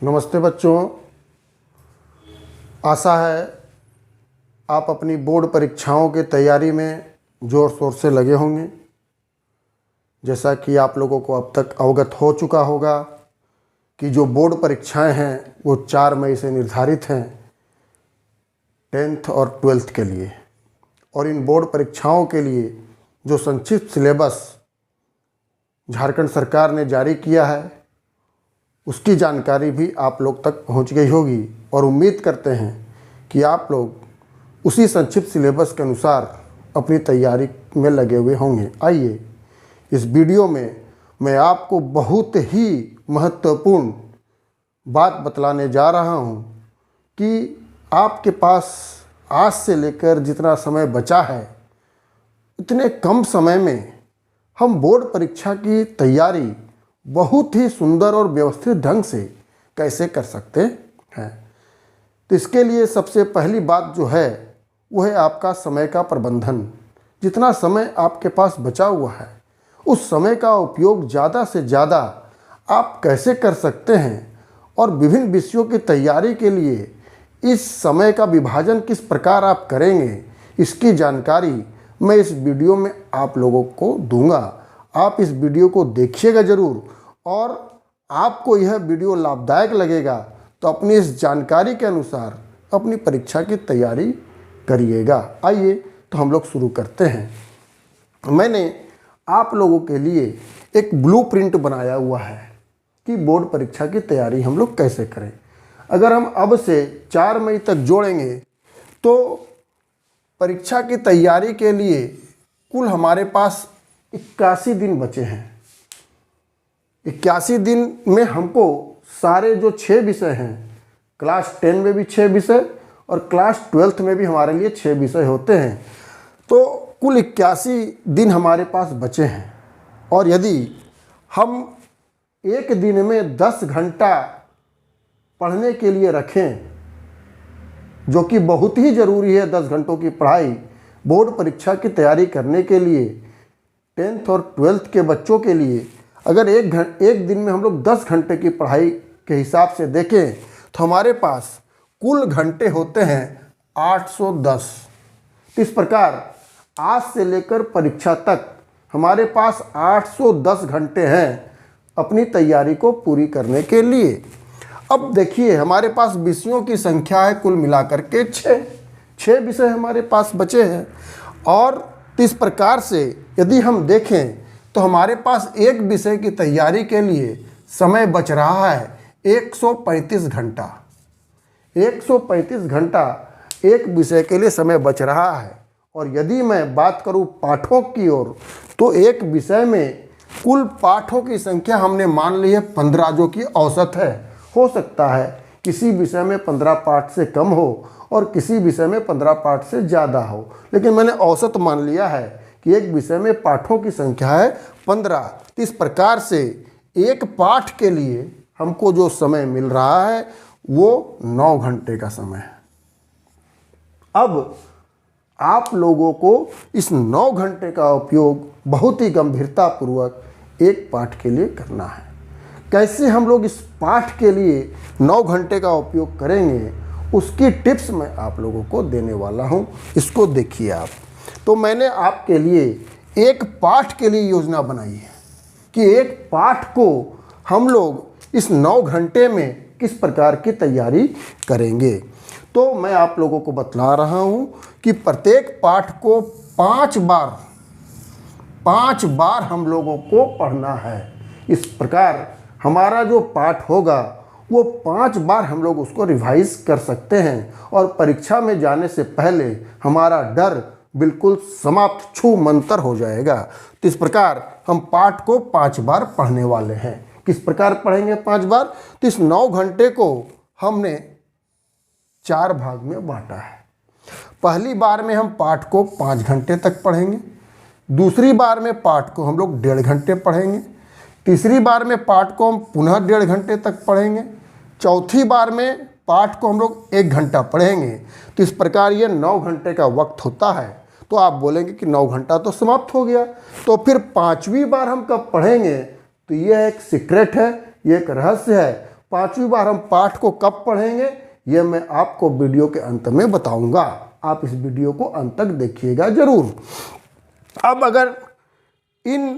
नमस्ते बच्चों, आशा है आप अपनी बोर्ड परीक्षाओं की तैयारी में ज़ोर शोर से लगे होंगे। जैसा कि आप लोगों को अब तक अवगत हो चुका होगा कि जो बोर्ड परीक्षाएं हैं वो 4 मई से निर्धारित हैं 10th और 12th के लिए। और इन बोर्ड परीक्षाओं के लिए जो संक्षिप्त सिलेबस झारखंड सरकार ने जारी किया है उसकी जानकारी भी आप लोग तक पहुंच गई होगी और उम्मीद करते हैं कि आप लोग उसी संक्षिप्त सिलेबस के अनुसार अपनी तैयारी में लगे हुए होंगे। आइए इस वीडियो में मैं आपको बहुत ही महत्वपूर्ण बात बतलाने जा रहा हूं कि आपके पास आज से लेकर जितना समय बचा है इतने कम समय में हम बोर्ड परीक्षा की तैयारी बहुत ही सुंदर और व्यवस्थित ढंग से कैसे कर सकते हैं। तो इसके लिए सबसे पहली बात जो है वो है आपका समय का प्रबंधन। जितना समय आपके पास बचा हुआ है उस समय का उपयोग ज़्यादा से ज़्यादा आप कैसे कर सकते हैं और विभिन्न विषयों की तैयारी के लिए इस समय का विभाजन किस प्रकार आप करेंगे, इसकी जानकारी मैं इस वीडियो में आप लोगों को दूंगा। आप इस वीडियो को देखिएगा ज़रूर और आपको यह वीडियो लाभदायक लगेगा तो अपनी इस जानकारी के अनुसार अपनी परीक्षा की तैयारी करिएगा। आइए तो हम लोग शुरू करते हैं। मैंने आप लोगों के लिए एक ब्लूप्रिंट बनाया हुआ है कि बोर्ड परीक्षा की तैयारी हम लोग कैसे करें। अगर हम अब से 4 मई तक जोड़ेंगे तो परीक्षा की तैयारी के लिए कुल हमारे पास 81 दिन बचे हैं। 81 दिन में हमको सारे जो 6 विषय हैं, क्लास 10 में भी 6 विषय और क्लास 12th में भी हमारे लिए 6 विषय होते हैं, तो कुल 81 दिन हमारे पास बचे हैं। और यदि हम एक दिन में 10 घंटा पढ़ने के लिए रखें, जो कि बहुत ही ज़रूरी है, 10 घंटों की पढ़ाई बोर्ड परीक्षा की तैयारी करने के लिए 10th और 12th के बच्चों के लिए, अगर एक दिन में हम लोग 10 घंटे की पढ़ाई के हिसाब से देखें तो हमारे पास कुल घंटे होते हैं 810। इस प्रकार आज से लेकर परीक्षा तक हमारे पास 810 घंटे हैं अपनी तैयारी को पूरी करने के लिए। अब देखिए हमारे पास विषयों की संख्या है कुल मिलाकर के 6 विषय हमारे पास बचे हैं। और इस प्रकार से यदि हम देखें तो हमारे पास एक विषय की तैयारी के लिए समय बच रहा है 135 घंटा। 135 घंटा एक विषय के लिए समय बच रहा है। और यदि मैं बात करूं पाठों की ओर तो एक विषय में कुल पाठों की संख्या हमने मान ली है 15, जो कि औसत है। हो सकता है किसी विषय में 15 पाठ से कम हो और किसी विषय में 15 पाठ से ज़्यादा हो, लेकिन मैंने औसत मान लिया है कि एक विषय में पाठों की संख्या है 15। इस प्रकार से एक पाठ के लिए हमको जो समय मिल रहा है वो 9 घंटे का समय है। अब आप लोगों को इस 9 घंटे का उपयोग बहुत ही गंभीरतापूर्वक एक पाठ के लिए करना है। कैसे हम लोग इस पाठ के लिए 9 घंटे का उपयोग करेंगे उसकी टिप्स मैं आप लोगों को देने वाला हूं। इसको देखिए आप। तो मैंने आपके लिए एक पाठ के लिए योजना बनाई है कि एक पाठ को हम लोग इस 9 घंटे में किस प्रकार की तैयारी करेंगे। तो मैं आप लोगों को बतला रहा हूं कि प्रत्येक पाठ को 5 बार हम लोगों को पढ़ना है। इस प्रकार हमारा जो पाठ होगा वो 5 बार हम लोग उसको रिवाइज कर सकते हैं और परीक्षा में जाने से पहले हमारा डर बिल्कुल समाप्त, छू मंतर हो जाएगा। तो इस प्रकार हम पाठ को 5 बार पढ़ने वाले हैं। किस प्रकार पढ़ेंगे 5 बार? तो इस 9 घंटे को हमने 4 भाग में बांटा है। पहली बार में हम पाठ को 5 घंटे तक पढ़ेंगे। दूसरी बार में पाठ को हम लोग 1.5 घंटे पढ़ेंगे। तीसरी बार में पाठ को हम पुनः 1.5 घंटे तक पढ़ेंगे। चौथी बार में पाठ को हम लोग 1 घंटा पढ़ेंगे। तो इस प्रकार ये 9 घंटे का वक्त होता है। तो आप बोलेंगे कि 9 घंटा तो समाप्त हो गया, तो फिर 5वीं बार हम कब पढ़ेंगे? तो ये एक सीक्रेट है, ये एक रहस्य है। 5वीं बार हम पाठ को कब पढ़ेंगे ये मैं आपको वीडियो के अंत में बताऊंगा। आप इस वीडियो को अंत तक देखिएगा जरूर। अब अगर इन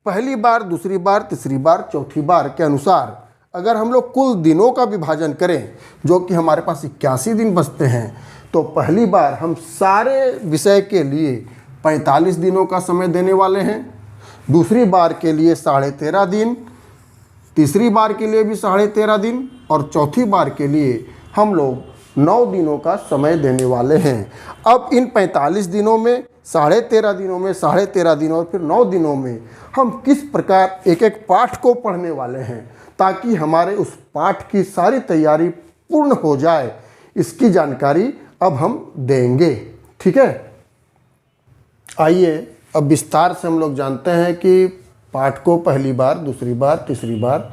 पहली बार, दूसरी बार, तीसरी बार, चौथी बार के अनुसार अगर हम लोग कुल दिनों का विभाजन करें, जो कि हमारे पास 81 दिन बचते हैं, तो पहली बार हम सारे विषय के लिए 45 दिनों का समय देने वाले हैं, दूसरी बार के लिए 13.5 दिन, तीसरी बार के लिए भी 13.5 दिन और चौथी बार के लिए हम लोग 9 दिनों का समय देने वाले हैं। अब इन 45 दिनों में, 13.5 दिनों में, 13.5 दिनों और फिर 9 दिनों में हम किस प्रकार एक एक पाठ को पढ़ने वाले हैं ताकि हमारे उस पाठ की सारी तैयारी पूर्ण हो जाए, इसकी जानकारी अब हम देंगे। ठीक है, आइए अब विस्तार से हम लोग जानते हैं कि पाठ को पहली बार, दूसरी बार, तीसरी बार,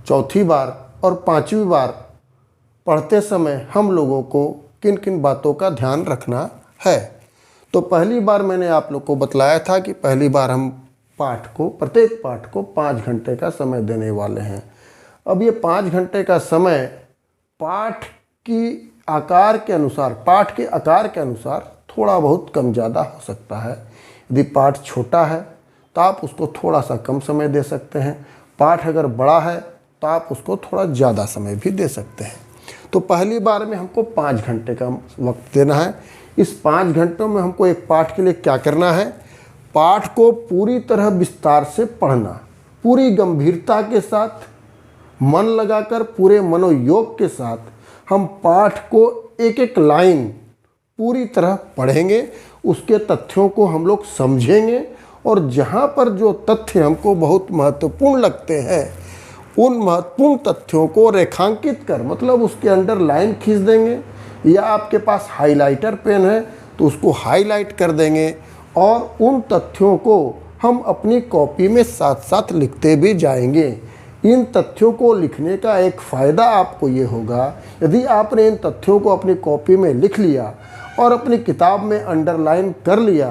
चौथी बार और 5वीं बार पढ़ते समय हम लोगों को किन किन बातों का ध्यान रखना है। तो पहली बार मैंने आप लोग को बतलाया था कि पहली बार हम प्रत्येक पाठ को 5 घंटे का समय देने वाले हैं। अब ये 5 घंटे का समय पाठ के आकार के अनुसार थोड़ा बहुत कम ज़्यादा हो सकता है। यदि पाठ छोटा है तो आप उसको थोड़ा सा कम समय दे सकते हैं, पाठ अगर बड़ा है तो आप उसको थोड़ा ज़्यादा समय भी दे सकते हैं। तो पहली बार में हमको 5 घंटे का वक्त देना है। इस 5 घंटों में हमको एक पाठ के लिए क्या करना है, पाठ को पूरी तरह विस्तार से पढ़ना, पूरी गंभीरता के साथ, मन लगाकर, पूरे मनोयोग के साथ हम पाठ को एक एक लाइन पूरी तरह पढ़ेंगे, उसके तथ्यों को हम लोग समझेंगे और जहाँ पर जो तथ्य हमको बहुत महत्वपूर्ण लगते हैं उन महत्वपूर्ण तथ्यों को रेखांकित कर, मतलब उसके अंडरलाइन खींच देंगे, या आपके पास हाइलाइटर पेन है तो उसको हाईलाइट कर देंगे और उन तथ्यों को हम अपनी कॉपी में साथ साथ लिखते भी जाएंगे। इन तथ्यों को लिखने का एक फ़ायदा आपको ये होगा, यदि आपने इन तथ्यों को अपनी कॉपी में लिख लिया और अपनी किताब में अंडरलाइन कर लिया,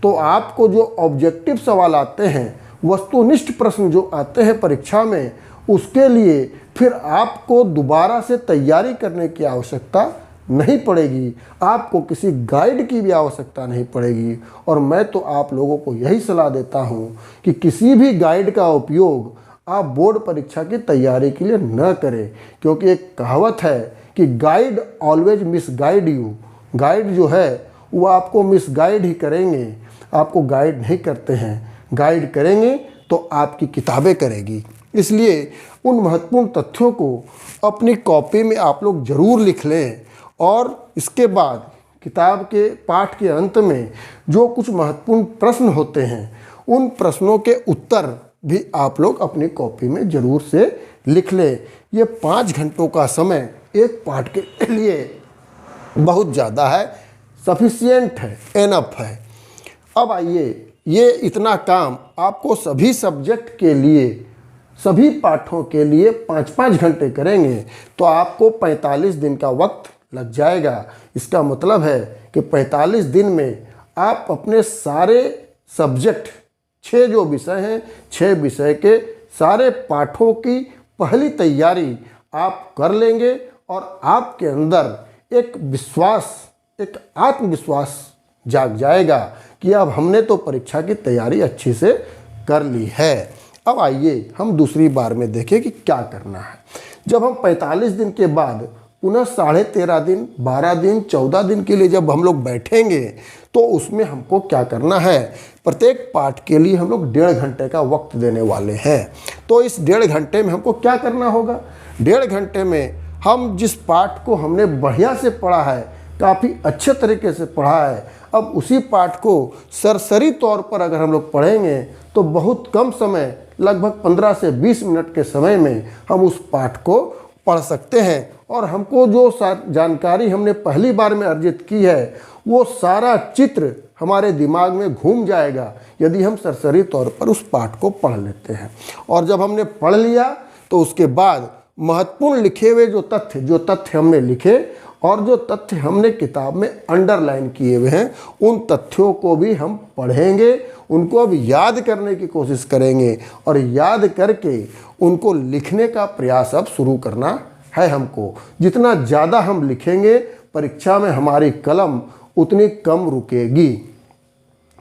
तो आपको जो ऑब्जेक्टिव सवाल आते हैं, वस्तुनिष्ठ प्रश्न जो आते हैं परीक्षा में, उसके लिए फिर आपको दोबारा से तैयारी करने की आवश्यकता नहीं पड़ेगी, आपको किसी गाइड की भी आवश्यकता नहीं पड़ेगी। और मैं तो आप लोगों को यही सलाह देता हूँ कि किसी भी गाइड का उपयोग आप बोर्ड परीक्षा की तैयारी के लिए न करें, क्योंकि एक कहावत है कि guide always misguide you. Guide जो है वो आपको मिसगाइड ही करेंगे, आपको गाइड नहीं करते हैं। गाइड करेंगे तो आपकी किताबें करेगी। इसलिए उन महत्वपूर्ण तथ्यों को अपनी कॉपी में आप लोग ज़रूर लिख लें और इसके बाद किताब के पाठ के अंत में जो कुछ महत्वपूर्ण प्रश्न होते हैं उन प्रश्नों के उत्तर भी आप लोग अपनी कॉपी में ज़रूर से लिख लें। ये 5 घंटों का समय एक पाठ के लिए बहुत ज़्यादा है, सफिशिएंट है, एनफ है। अब आइए, ये इतना काम आपको सभी सब्जेक्ट के लिए, सभी पाठों के लिए 5-5 घंटे करेंगे तो आपको 45 दिन का वक्त लग जाएगा। इसका मतलब है कि 45 दिन में आप अपने सारे सब्जेक्ट, 6 जो विषय हैं, 6 विषय के सारे पाठों की पहली तैयारी आप कर लेंगे और आपके अंदर एक विश्वास, एक आत्मविश्वास जाग जाएगा कि अब हमने तो परीक्षा की तैयारी अच्छी से कर ली है। अब आइए हम दूसरी बार में देखें कि क्या करना है। जब हम 45 दिन के बाद पुनः 13.5 दिन, 12 दिन, 14 दिन के लिए जब हम लोग बैठेंगे तो उसमें हमको क्या करना है, प्रत्येक पाठ के लिए हम लोग 1.5 घंटे का वक्त देने वाले हैं। तो इस 1.5 घंटे में हमको क्या करना होगा, 1.5 घंटे में हम जिस पाठ को हमने बढ़िया से पढ़ा है, काफ़ी अच्छे तरीके से पढ़ा है, अब उसी पाठ को सरसरी तौर पर अगर हम लोग पढ़ेंगे तो बहुत कम समय, लगभग 15 से 20 मिनट के समय में हम उस पाठ को पढ़ सकते हैं और हमको जो जानकारी हमने पहली बार में अर्जित की है वो सारा चित्र हमारे दिमाग में घूम जाएगा यदि हम सरसरी तौर पर उस पाठ को पढ़ लेते हैं। और जब हमने पढ़ लिया तो उसके बाद महत्वपूर्ण लिखे हुए जो तथ्य हमने लिखे और जो तथ्य हमने किताब में अंडरलाइन किए हुए हैं, उन तथ्यों को भी हम पढ़ेंगे, उनको अब याद करने की कोशिश करेंगे और याद करके उनको लिखने का प्रयास अब शुरू करना है हमको। जितना ज़्यादा हम लिखेंगे परीक्षा में हमारी कलम उतनी कम रुकेगी,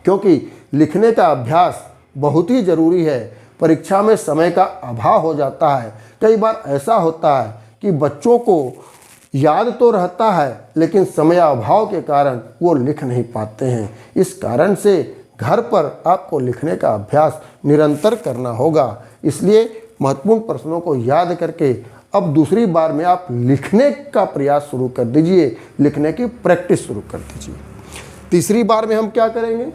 क्योंकि लिखने का अभ्यास बहुत ही ज़रूरी है। परीक्षा में समय का अभाव हो जाता है। कई बार ऐसा होता है कि बच्चों को याद तो रहता है लेकिन समय अभाव के कारण वो लिख नहीं पाते हैं। इस कारण से घर पर आपको लिखने का अभ्यास निरंतर करना होगा। इसलिए महत्वपूर्ण प्रश्नों को याद करके अब दूसरी बार में आप लिखने का प्रयास शुरू कर दीजिए, लिखने की प्रैक्टिस शुरू कर दीजिए। तीसरी बार में हम क्या करेंगे?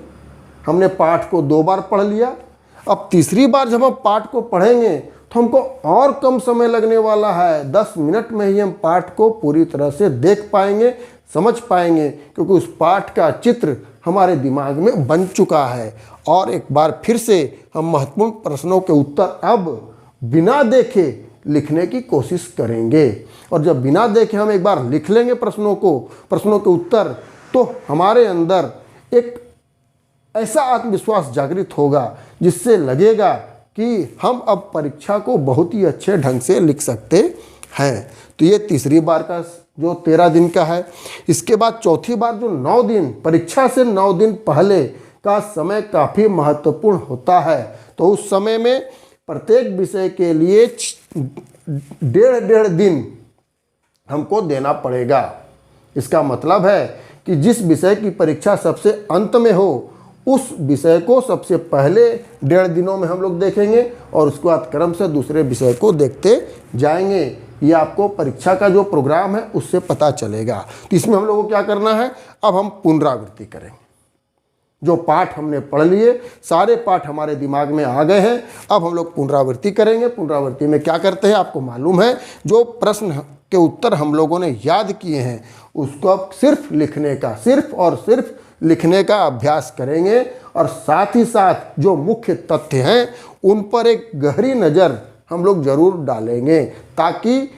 हमने पाठ को 2 बार पढ़ लिया। अब तीसरी बार जब हम पाठ को पढ़ेंगे तो हमको और कम समय लगने वाला है। 10 मिनट में ही हम पाठ को पूरी तरह से देख पाएंगे, समझ पाएंगे, क्योंकि उस पाठ का चित्र हमारे दिमाग में बन चुका है। और एक बार फिर से हम महत्वपूर्ण प्रश्नों के उत्तर अब बिना देखे लिखने की कोशिश करेंगे। और जब बिना देखे हम एक बार लिख लेंगे प्रश्नों के उत्तर, तो हमारे अंदर एक ऐसा आत्मविश्वास जागृत होगा जिससे लगेगा कि हम अब परीक्षा को बहुत ही अच्छे ढंग से लिख सकते हैं। तो ये तीसरी बार का जो 13 दिन का है। इसके बाद चौथी बार जो 9 दिन, परीक्षा से 9 दिन पहले का समय काफ़ी महत्वपूर्ण होता है। तो उस समय में प्रत्येक विषय के लिए 1.5 दिन हमको देना पड़ेगा। इसका मतलब है कि जिस विषय की परीक्षा सबसे अंत में हो, उस विषय को सबसे पहले 1.5 दिनों में हम लोग देखेंगे और उसके बाद क्रम से दूसरे विषय को देखते जाएंगे। ये आपको परीक्षा का जो प्रोग्राम है उससे पता चलेगा। तो इसमें हम लोगों को क्या करना है? अब हम पुनरावृत्ति करेंगे। जो पाठ हमने पढ़ लिए, सारे पाठ हमारे दिमाग में आ गए हैं। अब हम लोग पुनरावृत्ति करेंगे। पुनरावृत्ति में क्या करते हैं आपको मालूम है? जो प्रश्न के उत्तर हम लोगों ने याद किए हैं उसको अब सिर्फ लिखने का अभ्यास करेंगे। और साथ ही साथ जो मुख्य तथ्य हैं उन पर एक गहरी नज़र हम लोग ज़रूर डालेंगे, ताकि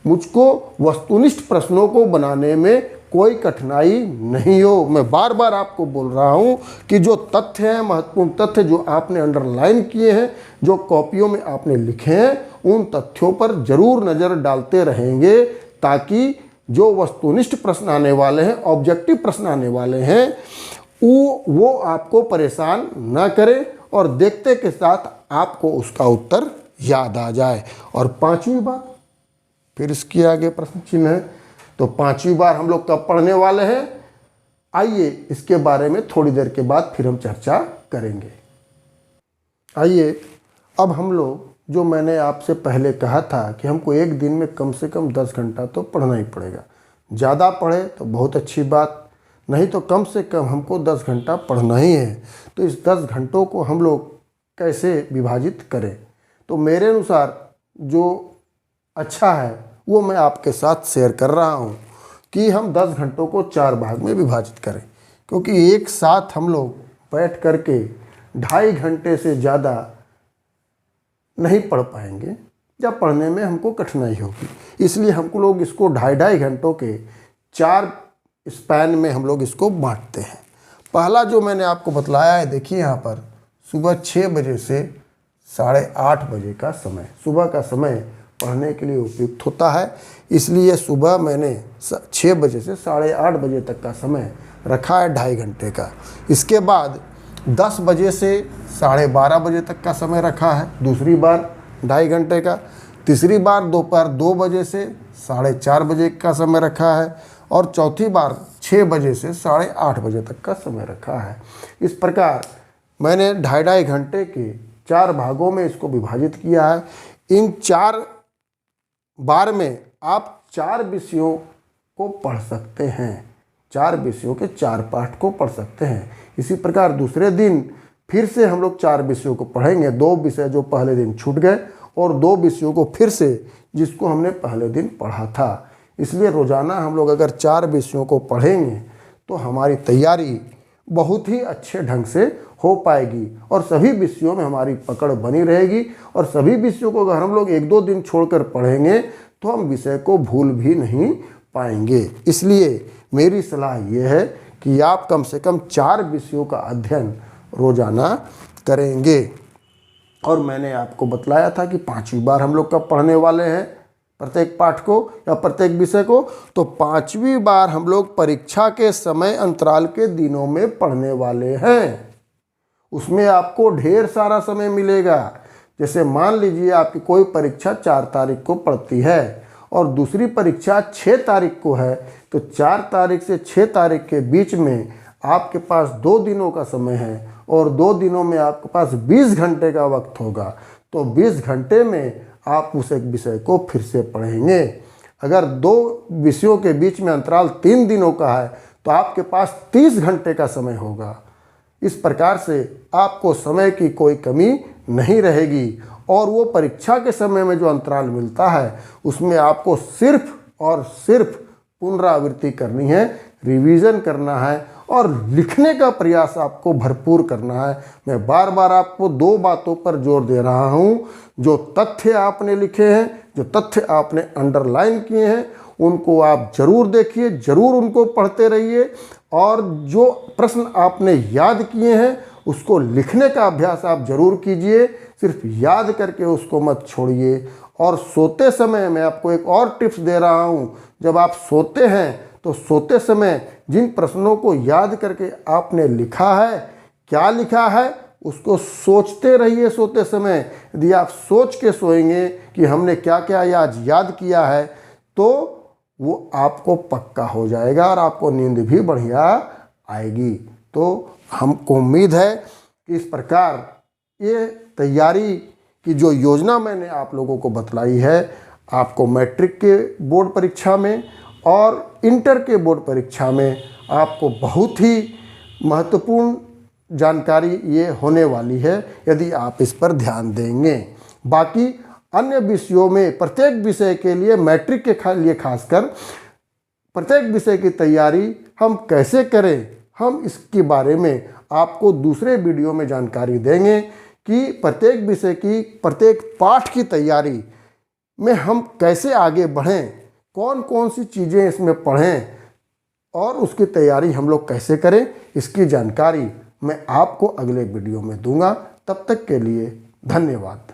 मुझको वस्तुनिष्ठ प्रश्नों को बनाने में कोई कठिनाई नहीं हो। मैं बार बार आपको बोल रहा हूँ कि जो तथ्य हैं, महत्वपूर्ण तथ्य जो आपने अंडरलाइन किए हैं, जो कॉपियों में आपने लिखे हैं, उन तथ्यों पर ज़रूर नज़र डालते रहेंगे, ताकि जो वस्तुनिष्ठ प्रश्न आने वाले हैं, ऑब्जेक्टिव प्रश्न आने वाले हैं, वो आपको परेशान न करे और देखते के साथ आपको उसका उत्तर याद आ जाए। और 5वीं बार फिर इसके आगे प्रश्न चिन्ह है। तो 5वीं बार हम लोग कब पढ़ने वाले हैं? आइए इसके बारे में थोड़ी देर के बाद फिर हम चर्चा करेंगे। आइए अब हम लोग, जो मैंने आपसे पहले कहा था कि हमको एक दिन में कम से कम 10 घंटा तो पढ़ना ही पड़ेगा। ज़्यादा पढ़े तो बहुत अच्छी बात, नहीं तो कम से कम हमको 10 घंटा पढ़ना ही है। तो इस 10 घंटों को हम लोग कैसे विभाजित करें? तो मेरे अनुसार जो अच्छा है वो मैं आपके साथ शेयर कर रहा हूँ कि हम 10 घंटों को 4 भाग में विभाजित करें, क्योंकि एक साथ हम लोग बैठ करके 2.5 घंटे से ज़्यादा नहीं पढ़ पाएंगे या पढ़ने में हमको कठिनाई होगी। इसलिए हमको लोग इसको 2.5 घंटों के 4 स्पैन में हम लोग इसको बांटते हैं। पहला जो मैंने आपको बतलाया है, देखिए यहाँ पर सुबह 6 बजे से 8:30 बजे का समय, सुबह का समय पढ़ने के लिए उपयुक्त होता है। इसलिए सुबह मैंने 6 बजे से 8:30 बजे तक का समय रखा है 2.5 घंटे का। इसके बाद 10 बजे से 12:30 बजे तक का समय रखा है, दूसरी बार 2.5 घंटे का। तीसरी बार दोपहर 2 बजे से 4:30 बजे का समय रखा है और चौथी बार 6 बजे से 8:30 बजे तक का समय रखा है। इस प्रकार मैंने 2.5 घंटे के 4 भागों में इसको विभाजित किया है। इन 4 बार में आप 4 विषयों को पढ़ सकते हैं, 4 विषयों के 4 पाठ को पढ़ सकते हैं। इसी प्रकार दूसरे दिन फिर से हम लोग 4 विषयों को पढ़ेंगे, 2 विषय जो पहले दिन छूट गए और 2 विषयों को फिर से जिसको हमने पहले दिन पढ़ा था। इसलिए रोज़ाना हम लोग अगर 4 विषयों को पढ़ेंगे तो हमारी तैयारी बहुत ही अच्छे ढंग से हो पाएगी और सभी विषयों में हमारी पकड़ बनी रहेगी। और सभी विषयों को अगर हम लोग 1-2 दिन छोड़कर पढ़ेंगे तो हम विषय को भूल भी नहीं पाएंगे। इसलिए मेरी सलाह ये है कि आप कम से कम 4 विषयों का अध्ययन रोज़ाना करेंगे। और मैंने आपको बतलाया था कि 5वीं बार हम लोग कब पढ़ने वाले हैं प्रत्येक पाठ को या प्रत्येक विषय को, तो 5वीं बार हम लोग परीक्षा के समय अंतराल के दिनों में पढ़ने वाले हैं। उसमें आपको ढेर सारा समय मिलेगा। जैसे मान लीजिए आपकी कोई परीक्षा 4 तारीख को पड़ती है और दूसरी परीक्षा 6 तारीख को है, तो 4 तारीख से 6 तारीख के बीच में आपके पास 2 दिनों का समय है और 2 दिनों में आपके पास 20 घंटे का वक्त होगा। तो 20 घंटे में आप उस एक विषय को फिर से पढ़ेंगे। अगर 2 विषयों के बीच में अंतराल 3 दिनों का है तो आपके पास 30 घंटे का समय होगा। इस प्रकार से आपको समय की कोई कमी नहीं रहेगी और वो परीक्षा के समय में जो अंतराल मिलता है उसमें आपको सिर्फ और सिर्फ पुनरावृत्ति करनी है, रिवीजन करना है और लिखने का प्रयास आपको भरपूर करना है। मैं बार बार आपको 2 बातों पर जोर दे रहा हूँ। जो तथ्य आपने लिखे हैं, जो तथ्य आपने अंडरलाइन किए हैं, उनको आप जरूर देखिए, जरूर उनको पढ़ते रहिए और जो प्रश्न आपने याद किए हैं उसको लिखने का अभ्यास आप जरूर कीजिए। सिर्फ याद करके उसको मत छोड़िए। और सोते समय मैं आपको एक और टिप्स दे रहा हूँ, जब आप सोते हैं तो सोते समय जिन प्रश्नों को याद करके आपने लिखा है, क्या लिखा है, उसको सोचते रहिए सोते समय। यदि आप सोच के सोएंगे कि हमने क्या क्या आज याद किया है तो वो आपको पक्का हो जाएगा और आपको नींद भी बढ़िया आएगी। तो हमको उम्मीद है कि इस प्रकार ये तैयारी की जो योजना मैंने आप लोगों को बतलाई है, आपको मैट्रिक के बोर्ड परीक्षा में और इंटर के बोर्ड परीक्षा में आपको बहुत ही महत्वपूर्ण जानकारी ये होने वाली है यदि आप इस पर ध्यान देंगे। बाकी अन्य विषयों में प्रत्येक विषय के लिए, मैट्रिक के लिए खासकर प्रत्येक विषय की तैयारी हम कैसे करें, हम इसके बारे में आपको दूसरे वीडियो में जानकारी देंगे कि प्रत्येक विषय की, प्रत्येक पाठ की तैयारी में हम कैसे आगे बढ़ें, कौन कौन सी चीज़ें इसमें पढ़ें और उसकी तैयारी हम लोग कैसे करें, इसकी जानकारी मैं आपको अगले वीडियो में दूंगा। तब तक के लिए धन्यवाद।